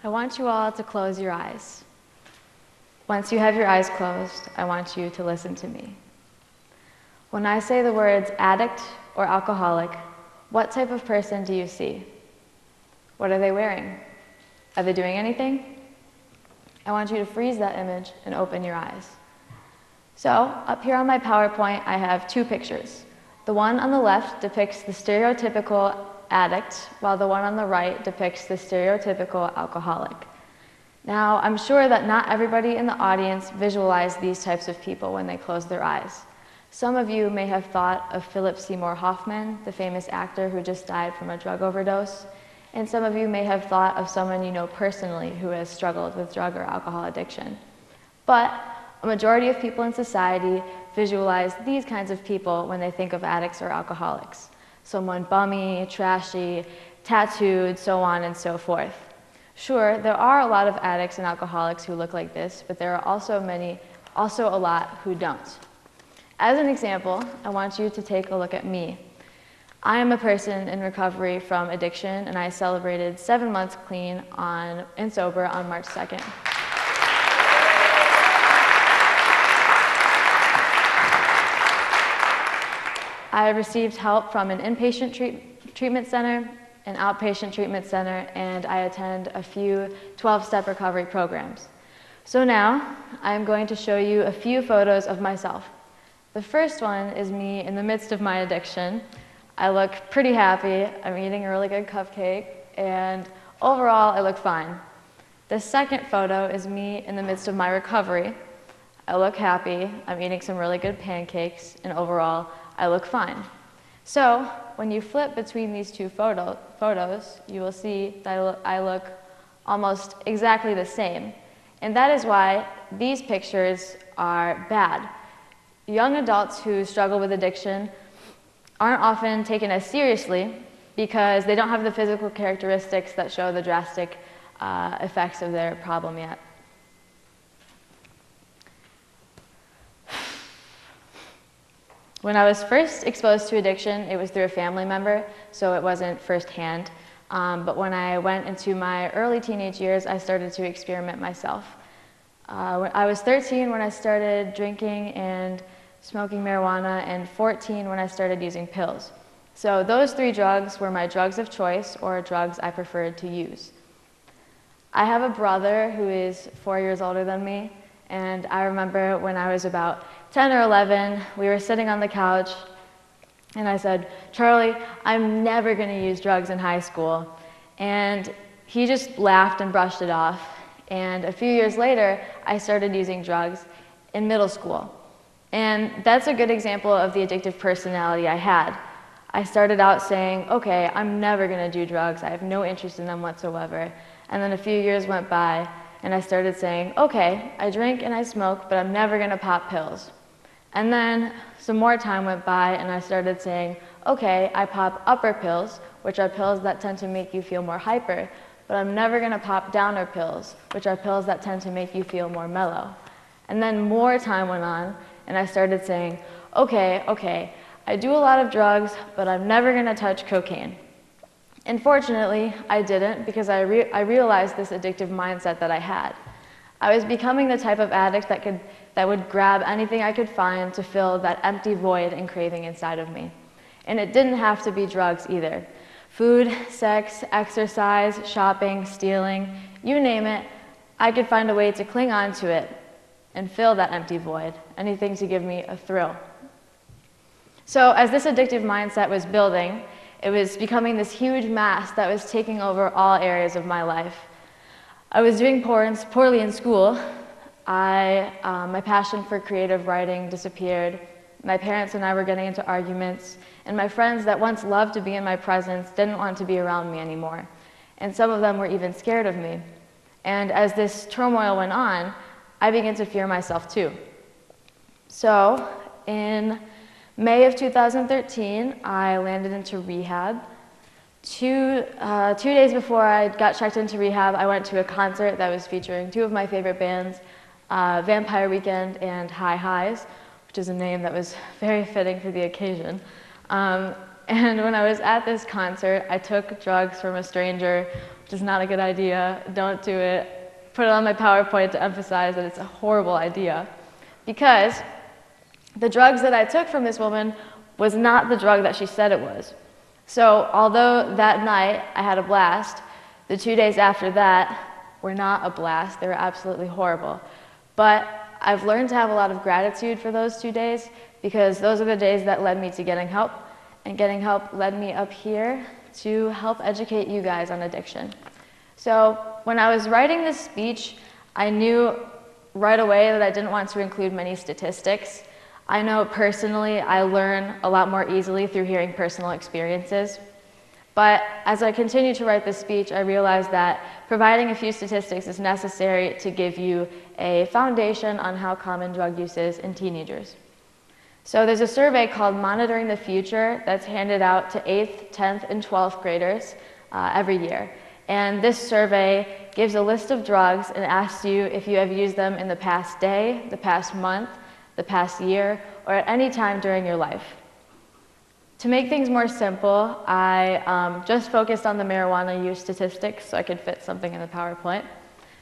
I want you all to close your eyes. Once you have your eyes closed, I want you to listen to me. When I say the words addict or alcoholic, what type of person do you see? What are they wearing? Are they doing anything? I want you to freeze that image and open your eyes. So, up here on my PowerPoint, I have two pictures. The one on the left depicts the stereotypical addict, while the one on the right depicts the stereotypical alcoholic. Now, I'm sure that not everybody in the audience visualized these types of people when they closed their eyes. Some of you may have thought of Philip Seymour Hoffman, the famous actor who just died from a drug overdose, and some of you may have thought of someone you know personally who has struggled with drug or alcohol addiction. But a majority of people in society visualize these kinds of people when they think of addicts or alcoholics. Someone bummy, trashy, tattooed, so on and so forth. Sure, there are a lot of addicts and alcoholics who look like this, but there are also a lot who don't. As an example, I want you to take a look at me. I am a person in recovery from addiction, and I celebrated 7 months clean and sober on March 2nd. I received help from an inpatient treatment center, an outpatient treatment center, and I attend a few 12-step recovery programs. So now, I'm going to show you a few photos of myself. The first one is me in the midst of my addiction. I look pretty happy. I'm eating a really good cupcake, and overall, I look fine. The second photo is me in the midst of my recovery. I look happy. I'm eating some really good pancakes, and overall, I look fine. So, when you flip between these two photos, you will see that I look almost exactly the same. And that is why these pictures are bad. Young adults who struggle with addiction aren't often taken as seriously because they don't have the physical characteristics that show the drastic effects of their problem yet. When I was first exposed to addiction, it was through a family member, so it wasn't firsthand. But when I went into my early teenage years, I started to experiment myself. I was 13 when I started drinking and smoking marijuana, and 14 when I started using pills. So those three drugs were my drugs of choice, or drugs I preferred to use. I have a brother who is 4 years older than me, and I remember when I was about 10 or 11, we were sitting on the couch, and I said, "Charlie, I'm never going to use drugs in high school." And he just laughed and brushed it off. And a few years later, I started using drugs in middle school. And that's a good example of the addictive personality I had. I started out saying, okay, I'm never going to do drugs. I have no interest in them whatsoever. And then a few years went by, and I started saying, okay, I drink and I smoke, but I'm never going to pop pills. And then some more time went by, and I started saying, okay, I pop upper pills, which are pills that tend to make you feel more hyper, but I'm never going to pop downer pills, which are pills that tend to make you feel more mellow. And then more time went on, and I started saying, okay, I do a lot of drugs, but I'm never going to touch cocaine. And fortunately, I didn't, because I realized this addictive mindset that I had. I was becoming the type of addict that would grab anything I could find to fill that empty void and craving inside of me. And it didn't have to be drugs either. Food, sex, exercise, shopping, stealing, you name it, I could find a way to cling on to it and fill that empty void, anything to give me a thrill. So as this addictive mindset was building, it was becoming this huge mass that was taking over all areas of my life. I was doing poorly in school. My passion for creative writing disappeared. My parents and I were getting into arguments, and my friends that once loved to be in my presence didn't want to be around me anymore. And some of them were even scared of me. And as this turmoil went on, I began to fear myself too. So in May of 2013, I landed into rehab. Two days before I got checked into rehab, I went to a concert that was featuring two of my favorite bands, Vampire Weekend and High Highs, which is a name that was very fitting for the occasion. And when I was at this concert, I took drugs from a stranger, which is not a good idea. Don't do it. Put it on my PowerPoint to emphasize that it's a horrible idea. Because the drugs that I took from this woman was not the drug that she said it was. So although that night I had a blast, the 2 days after that were not a blast. They were absolutely horrible. But I've learned to have a lot of gratitude for those 2 days because those are the days that led me to getting help. And getting help led me up here to help educate you guys on addiction. So when I was writing this speech, I knew right away that I didn't want to include many statistics. I know personally I learn a lot more easily through hearing personal experiences. But as I continue to write this speech, I realized that providing a few statistics is necessary to give you a foundation on how common drug use is in teenagers. So there's a survey called Monitoring the Future that's handed out to 8th, 10th, and 12th graders every year. And this survey gives a list of drugs and asks you if you have used them in the past day, the past month, the past year, or at any time during your life. To make things more simple, I just focused on the marijuana use statistics so I could fit something in the PowerPoint.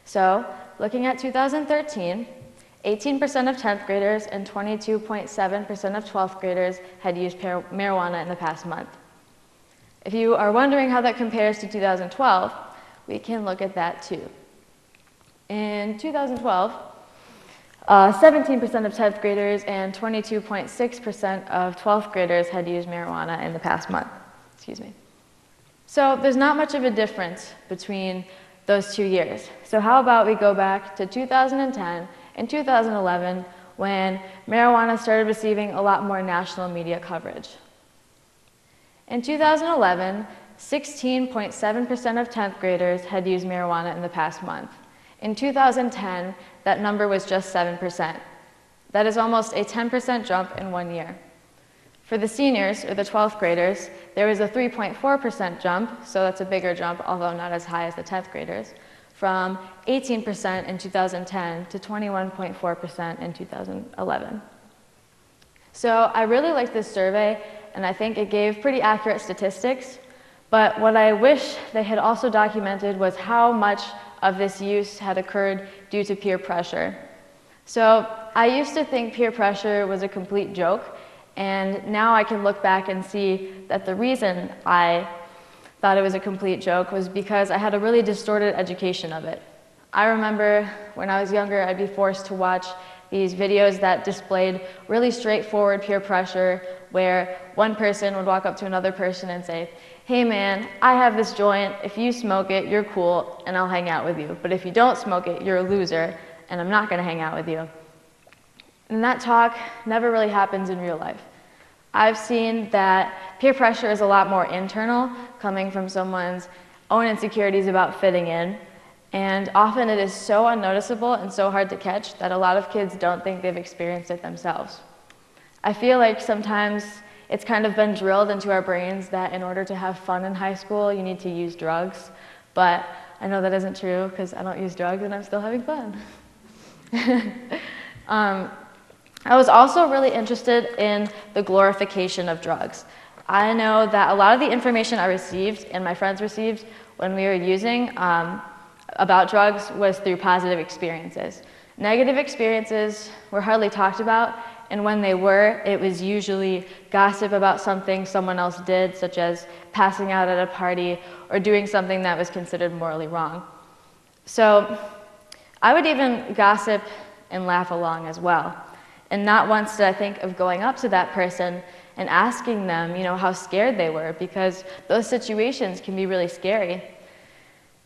So, looking at 2013, 18% of 10th graders and 22.7% of 12th graders had used marijuana in the past month. If you are wondering how that compares to 2012, we can look at that too. In 2012, 17% of 10th graders and 22.6% of 12th graders had used marijuana in the past month. Excuse me. So there's not much of a difference between those 2 years. So how about we go back to 2010 and 2011 when marijuana started receiving a lot more national media coverage. In 2011, 16.7% of 10th graders had used marijuana in the past month. In 2010, that number was just 7%. That is almost a 10% jump in 1 year. For the seniors, or the 12th graders, there was a 3.4% jump, so that's a bigger jump, although not as high as the 10th graders, from 18% in 2010 to 21.4% in 2011. So I really liked this survey, and I think it gave pretty accurate statistics, but what I wish they had also documented was how much of this use had occurred due to peer pressure. So I used to think peer pressure was a complete joke, and now I can look back and see that the reason I thought it was a complete joke was because I had a really distorted education of it. I remember when I was younger, I'd be forced to watch these videos that displayed really straightforward peer pressure where one person would walk up to another person and say, "Hey man, I have this joint, if you smoke it, you're cool, and I'll hang out with you. But if you don't smoke it, you're a loser, and I'm not gonna hang out with you." And that talk never really happens in real life. I've seen that peer pressure is a lot more internal, coming from someone's own insecurities about fitting in, and often it is so unnoticeable and so hard to catch that a lot of kids don't think they've experienced it themselves. I feel like sometimes it's kind of been drilled into our brains that in order to have fun in high school, you need to use drugs, but I know that isn't true because I don't use drugs and I'm still having fun. I was also really interested in the glorification of drugs. I know that a lot of the information I received and my friends received when we were using about drugs was through positive experiences. Negative experiences were hardly talked about, and when they were, it was usually gossip about something someone else did, such as passing out at a party or doing something that was considered morally wrong. So I would even gossip and laugh along as well. And not once did I think of going up to that person and asking them, how scared they were, because those situations can be really scary.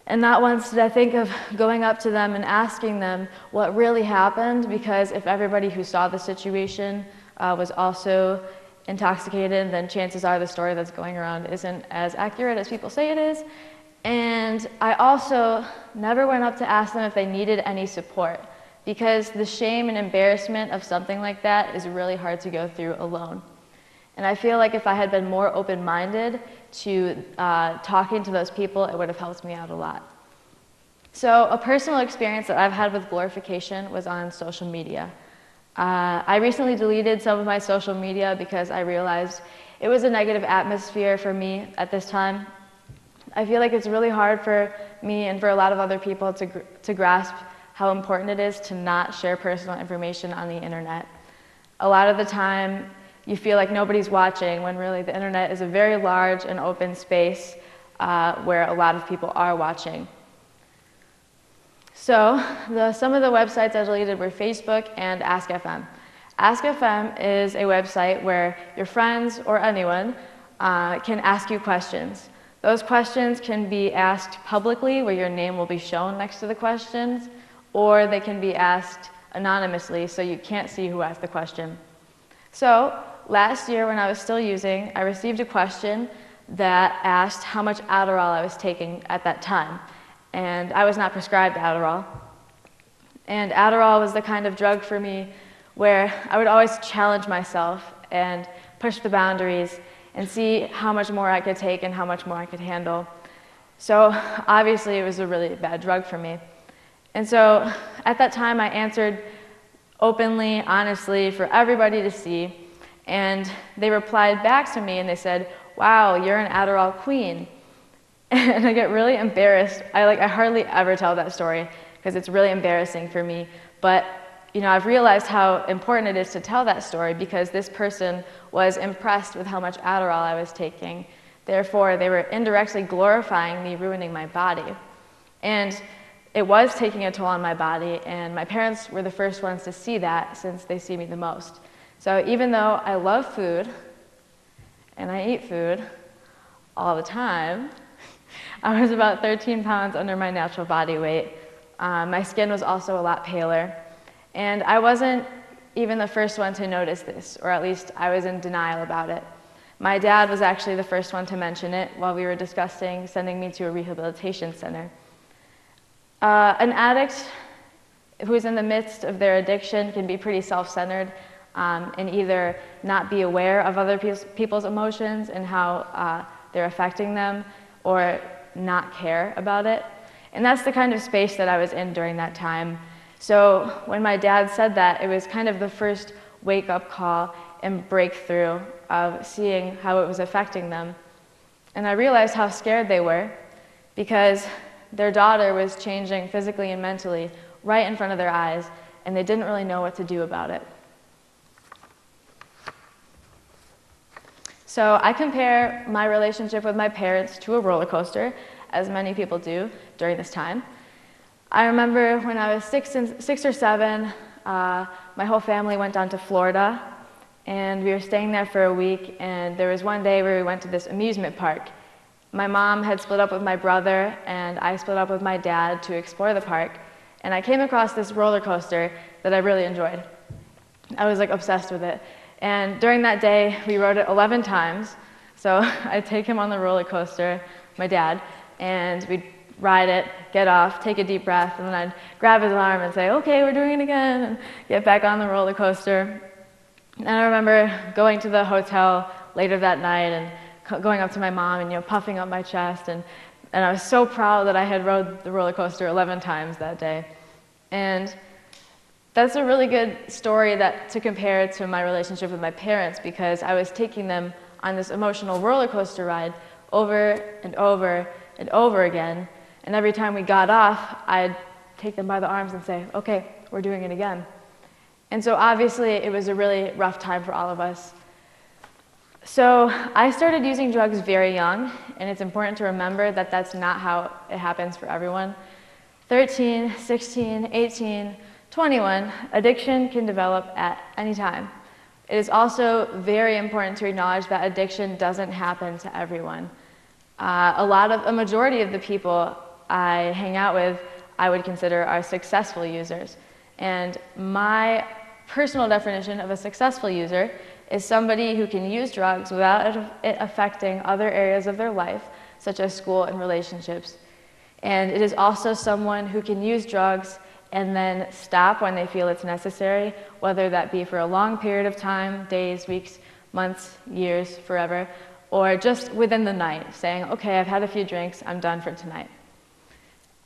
And not once did I think of going up to them and asking them what really happened, because if everybody who saw the situation was also intoxicated, then chances are the story that's going around isn't as accurate as people say it is. And I also never went up to ask them if they needed any support, because the shame and embarrassment of something like that is really hard to go through alone. And I feel like if I had been more open-minded to talking to those people, it would have helped me out a lot. So a personal experience that I've had with glorification was on social media. I recently deleted some of my social media because I realized It was a negative atmosphere for me at this time. I feel like it's really hard for me and for a lot of other people to grasp how important it is to not share personal information on the internet. A lot of the time, you feel like nobody's watching when really the internet is a very large and open space where a lot of people are watching. So some of the websites I deleted were Facebook and Ask.fm. Ask.fm is a website where your friends or anyone can ask you questions. Those questions can be asked publicly, where your name will be shown next to the questions, or they can be asked anonymously, so you can't see who asked the question. So last year, when I was still using, I received a question that asked how much Adderall I was taking at that time. And I was not prescribed Adderall. And Adderall was the kind of drug for me where I would always challenge myself and push the boundaries and see how much more I could take and how much more I could handle. So obviously it was a really bad drug for me. And so at that time I answered openly, honestly, for everybody to see. And they replied back to me and they said, "Wow, you're an Adderall queen." And I get really embarrassed. I hardly ever tell that story because it's really embarrassing for me. But I've realized how important it is to tell that story because this person was impressed with how much Adderall I was taking. Therefore, they were indirectly glorifying me ruining my body. And it was taking a toll on my body, and my parents were the first ones to see that since they see me the most. So even though I love food, and I eat food all the time, I was about 13 pounds under my natural body weight. My skin was also a lot paler. And I wasn't even the first one to notice this, or at least I was in denial about it. My dad was actually the first one to mention it while we were discussing sending me to a rehabilitation center. An addict who is in the midst of their addiction can be pretty self-centered and either not be aware of other people's emotions and how they're affecting them, or not care about it. And that's the kind of space that I was in during that time. So when my dad said that, it was kind of the first wake-up call and breakthrough of seeing how it was affecting them. And I realized how scared they were because their daughter was changing physically and mentally right in front of their eyes, and they didn't really know what to do about it. So I compare my relationship with my parents to a roller coaster, as many people do during this time. I remember when I was six or seven, my whole family went down to Florida, and we were staying there for a week, and there was one day where we went to this amusement park. My mom had split up with my brother, and I split up with my dad to explore the park, and I came across this roller coaster that I really enjoyed. I was obsessed with it. And during that day, we rode it 11 times. So I'd take him on the roller coaster, my dad, and we'd ride it, get off, take a deep breath, and then I'd grab his arm and say, "Okay, we're doing it again," and get back on the roller coaster. And I remember going to the hotel later that night and going up to my mom and puffing up my chest, and I was so proud that I had rode the roller coaster 11 times that day. And that's a really good story to compare to my relationship with my parents, because I was taking them on this emotional roller coaster ride over and over and over again. And every time we got off, I'd take them by the arms and say, "Okay, we're doing it again." And so obviously it was a really rough time for all of us. So I started using drugs very young, and it's important to remember that that's not how it happens for everyone. 13, 16, 18, 21, addiction can develop at any time. It is also very important to acknowledge that addiction doesn't happen to everyone. A majority of the people I hang out with, I would consider are successful users. And my personal definition of a successful user is somebody who can use drugs without it affecting other areas of their life, such as school and relationships. And it is also someone who can use drugs and then stop when they feel it's necessary, whether that be for a long period of time, days, weeks, months, years, forever, or just within the night, saying, "Okay, I've had a few drinks, I'm done for tonight."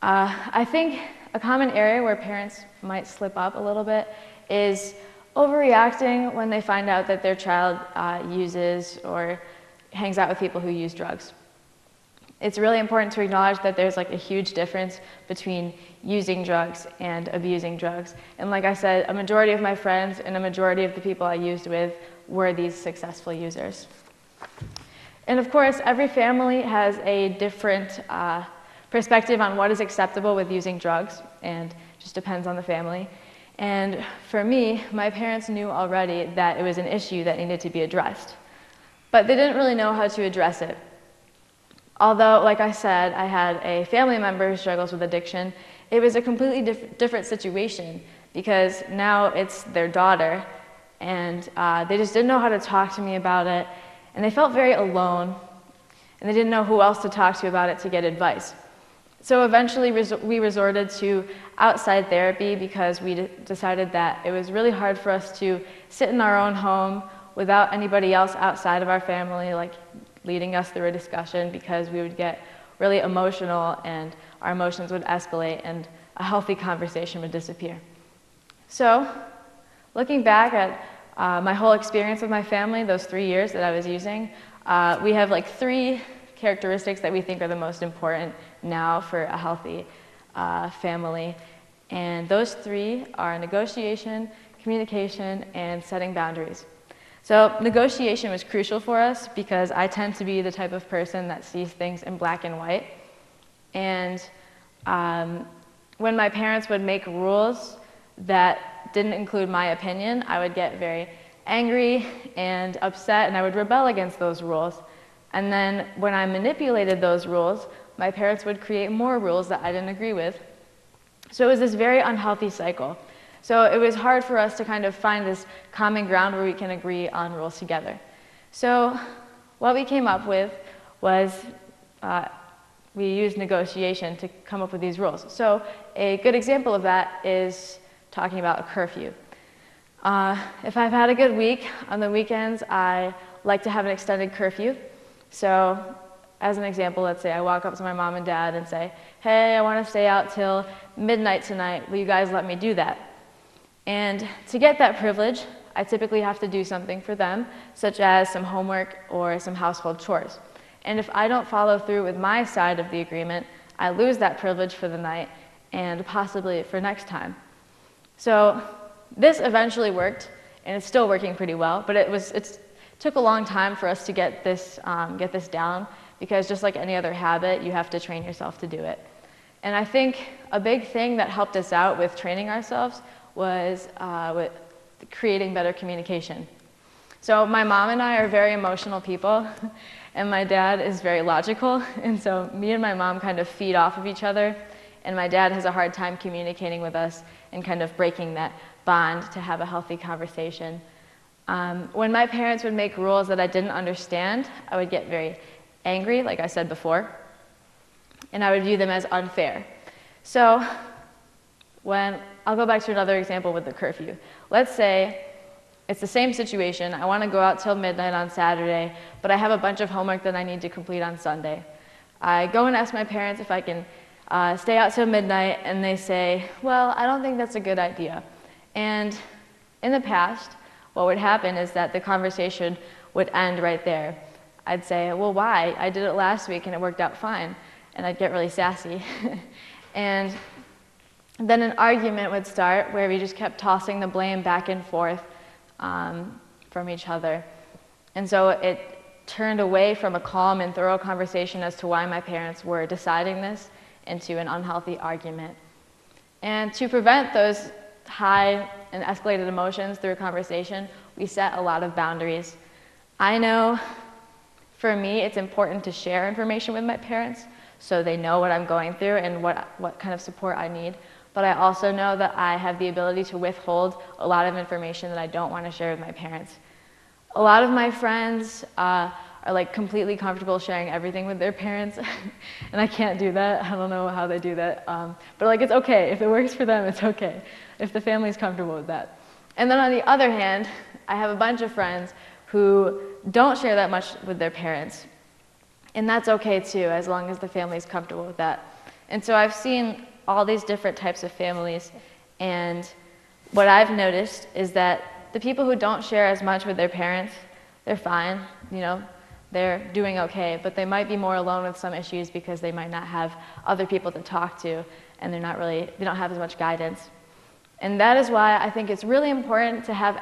I think a common area where parents might slip up a little bit is overreacting when they find out that their child uses or hangs out with people who use drugs. It's really important to acknowledge that there's like a huge difference between using drugs and abusing drugs. And like I said, a majority of my friends and a majority of the people I used with were these successful users. And of course, every family has a different perspective on what is acceptable with using drugs, and just depends on the family. And for me, my parents knew already that it was an issue that needed to be addressed, but they didn't really know how to address it. Although, like I said, I had a family member who struggles with addiction, it was a completely different situation because now it's their daughter, and they just didn't know how to talk to me about it, and they felt very alone, and they didn't know who else to talk to about it to get advice. So eventually we resorted to outside therapy because we decided that it was really hard for us to sit in our own home without anybody else outside of our family like leading us through a discussion, because we would get really emotional and our emotions would escalate and a healthy conversation would disappear. So looking back at my whole experience with my family, those 3 years that I was using, we have like 3 characteristics that we think are the most important now for a healthy family. And those 3 are negotiation, communication, and setting boundaries. So negotiation was crucial for us because I tend to be the type of person that sees things in black and white. And when my parents would make rules that didn't include my opinion, I would get very angry and upset, and I would rebel against those rules. And then when I manipulated those rules, my parents would create more rules that I didn't agree with. So it was this very unhealthy cycle. So it was hard for us to kind of find this common ground where we can agree on rules together. So what we came up with was we used negotiation to come up with these rules. So a good example of that is talking about a curfew. If I've had a good week, on the weekends I like to have an extended curfew. So as an example, let's say I walk up to my mom and dad and say, hey, I want to stay out till midnight tonight. Will you guys let me do that? And to get that privilege, I typically have to do something for them, such as some homework or some household chores. And if I don't follow through with my side of the agreement, I lose that privilege for the night and possibly for next time. So this eventually worked, and it's still working pretty well, but it took a long time for us to get this down, because just like any other habit, you have to train yourself to do it. And I think a big thing that helped us out with training ourselves was with creating better communication. So my mom and I are very emotional people, and my dad is very logical, and so me and my mom kind of feed off of each other, and my dad has a hard time communicating with us and kind of breaking that bond to have a healthy conversation. When my parents would make rules that I didn't understand, I would get very angry, like I said before, and I would view them as unfair. So I'll go back to another example with the curfew. Let's say it's the same situation. I want to go out till midnight on Saturday, but I have a bunch of homework that I need to complete on Sunday. I go and ask my parents if I can stay out till midnight, and they say, well, I don't think that's a good idea. And in the past, what would happen is that the conversation would end right there. I'd say, well, why? I did it last week and it worked out fine. And I'd get really sassy. And then an argument would start where we just kept tossing the blame back and forth from each other. And so it turned away from a calm and thorough conversation as to why my parents were deciding this into an unhealthy argument. And to prevent those high and escalated emotions through a conversation, we set a lot of boundaries. I know for me it's important to share information with my parents so they know what I'm going through and what kind of support I need. But I also know that I have the ability to withhold a lot of information that I don't want to share with my parents. A lot of my friends are like completely comfortable sharing everything with their parents, and I can't do that. I don't know how they do that. But like, it's okay. If it works for them, it's okay. If the family's comfortable with that. And then on the other hand, I have a bunch of friends who don't share that much with their parents. And that's okay too, as long as the family's comfortable with that. And so I've seen all these different types of families, and what I've noticed is that the people who don't share as much with their parents, they're fine, you know, they're doing okay, but they might be more alone with some issues because they might not have other people to talk to, and they don't have as much guidance. And that is why I think it's really important to have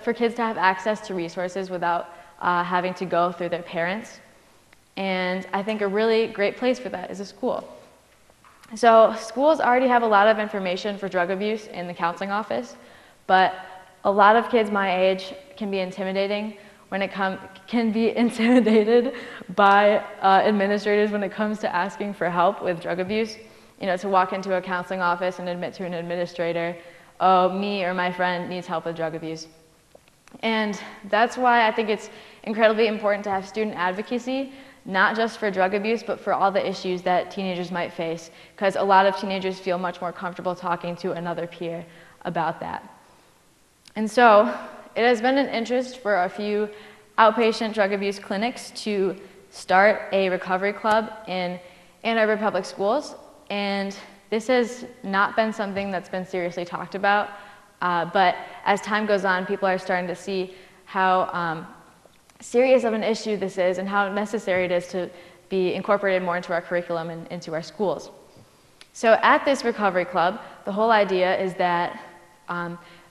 for kids to have access to resources without having to go through their parents. And I think a really great place for that is a school. So schools already have a lot of information for drug abuse in the counseling office, but a lot of kids my age can be intimidated by administrators when it comes to asking for help with drug abuse. You know, to walk into a counseling office and admit to an administrator, oh, me or my friend needs help with drug abuse. And that's why I think it's incredibly important to have student advocacy, not just for drug abuse, but for all the issues that teenagers might face, because a lot of teenagers feel much more comfortable talking to another peer about that. And so it has been an interest for a few outpatient drug abuse clinics to start a recovery club in Ann Arbor Public Schools. And this has not been something that's been seriously talked about, but as time goes on, people are starting to see how serious of an issue this is and how necessary it is to be incorporated more into our curriculum and into our schools. So at this recovery club, the whole idea is that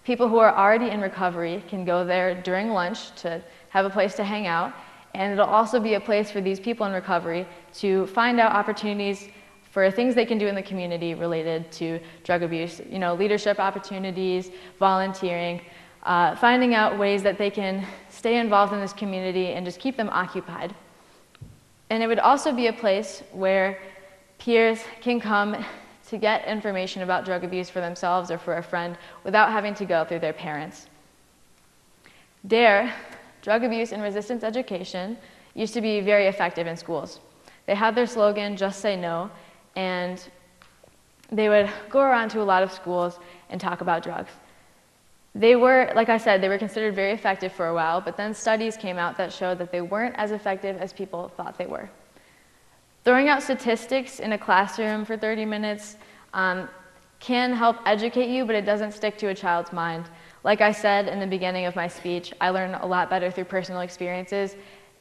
people who are already in recovery can go there during lunch to have a place to hang out, and it'll also be a place for these people in recovery to find out opportunities for things they can do in the community related to drug abuse, you know, leadership opportunities, volunteering, finding out ways that they can stay involved in this community and just keep them occupied. And it would also be a place where peers can come to get information about drug abuse for themselves or for a friend without having to go through their parents. DARE, Drug Abuse and Resistance Education, used to be very effective in schools. They had their slogan, "Just Say No," and they would go around to a lot of schools and talk about drugs. They were, like I said, they were considered very effective for a while, but then studies came out that showed that they weren't as effective as people thought they were. Throwing out statistics in a classroom for 30 minutes can help educate you, but it doesn't stick to a child's mind. Like I said in the beginning of my speech, I learn a lot better through personal experiences,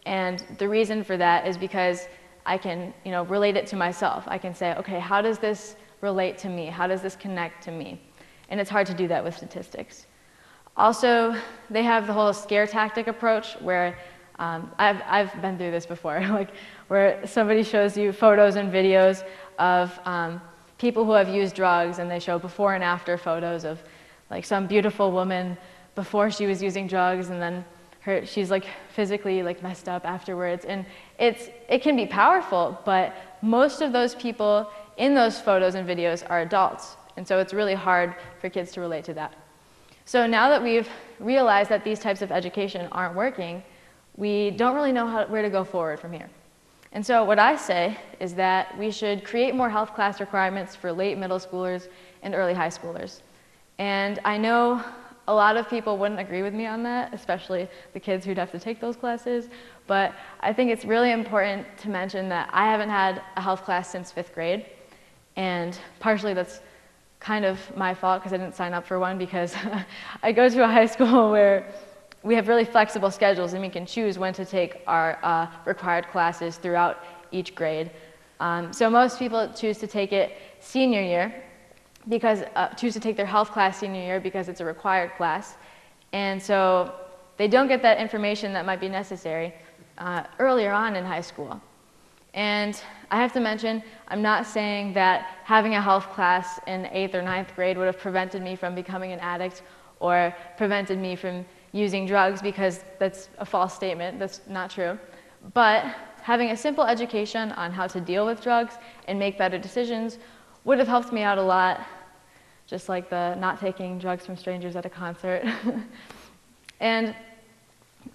and the reason for that is because I can, you know, relate it to myself. I can say, okay, how does this relate to me? How does this connect to me? And it's hard to do that with statistics. Also, they have the whole scare tactic approach where I've been through this before, like where somebody shows you photos and videos of people who have used drugs, and they show before and after photos of like some beautiful woman before she was using drugs, and then she's like physically like messed up afterwards. And it can be powerful, but most of those people in those photos and videos are adults, and so it's really hard for kids to relate to that. So now that we've realized that these types of education aren't working, we don't really know where to go forward from here. And so what I say is that we should create more health class requirements for late middle schoolers and early high schoolers. And I know a lot of people wouldn't agree with me on that, especially the kids who'd have to take those classes, but I think it's really important to mention that I haven't had a health class since 5th grade, and partially that's kind of my fault because I didn't sign up for one, because I go to a high school where we have really flexible schedules and we can choose when to take our required classes throughout each grade. So most people choose to take it senior year, because choose to take their health class senior year because it's a required class, and so they don't get that information that might be necessary earlier on in high school. And I have to mention, I'm not saying that having a health class in 8th or 9th grade would have prevented me from becoming an addict or prevented me from using drugs, because that's a false statement. That's not true. But having a simple education on how to deal with drugs and make better decisions would have helped me out a lot, just like the not taking drugs from strangers at a concert. And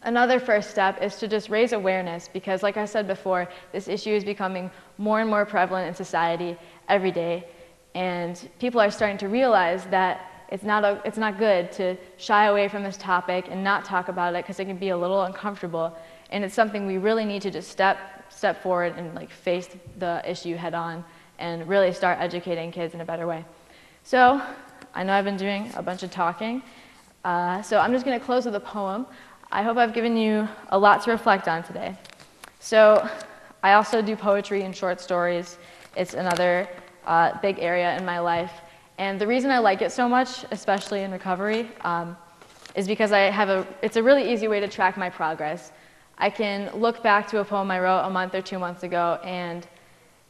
another first step is to just raise awareness, because like I said before, this issue is becoming more and more prevalent in society every day, and people are starting to realize that it's not good to shy away from this topic and not talk about it, because it can be a little uncomfortable, and it's something we really need to just step forward and like face the issue head on and really start educating kids in a better way. So I know I've been doing a bunch of talking, So I'm just going to close with a poem. I hope I've given you a lot to reflect on today. So I also do poetry and short stories. It's another big area in my life. And the reason I like it so much, especially in recovery, is because it's a really easy way to track my progress. I can look back to a poem I wrote a month or 2 months ago and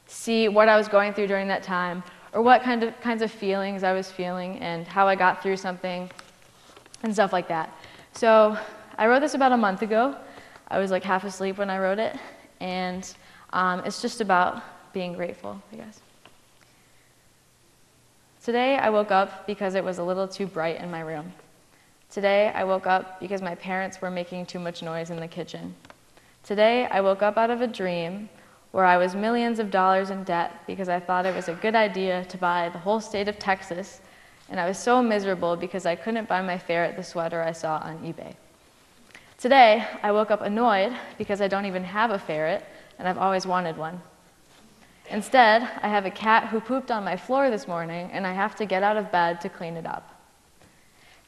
see what I was going through during that time, or what kinds of feelings I was feeling and how I got through something and stuff like that. So I wrote this about a month ago. I was like half asleep when I wrote it, and it's just about being grateful, I guess. Today I woke up because it was a little too bright in my room. Today I woke up because my parents were making too much noise in the kitchen. Today I woke up out of a dream where I was millions of dollars in debt because I thought it was a good idea to buy the whole state of Texas, and I was so miserable because I couldn't buy my ferret the sweater I saw on eBay. Today I woke up annoyed because I don't even have a ferret, and I've always wanted one. Instead, I have a cat who pooped on my floor this morning, and I have to get out of bed to clean it up.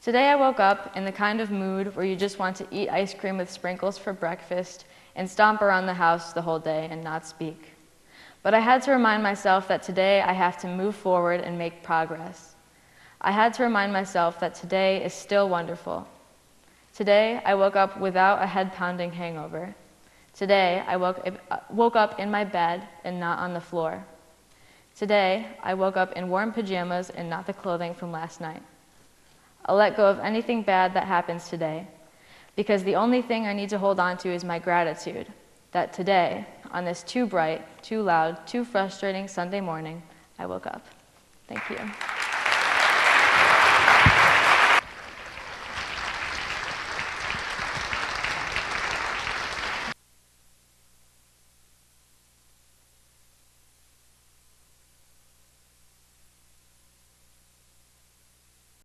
Today I woke up in the kind of mood where you just want to eat ice cream with sprinkles for breakfast and stomp around the house the whole day and not speak. But I had to remind myself that today I have to move forward and make progress. I had to remind myself that today is still wonderful. Today I woke up without a head-pounding hangover. Today I woke up in my bed and not on the floor. Today I woke up in warm pajamas and not the clothing from last night. I'll let go of anything bad that happens today, because the only thing I need to hold on to is my gratitude that today, on this too bright, too loud, too frustrating Sunday morning, I woke up. Thank you.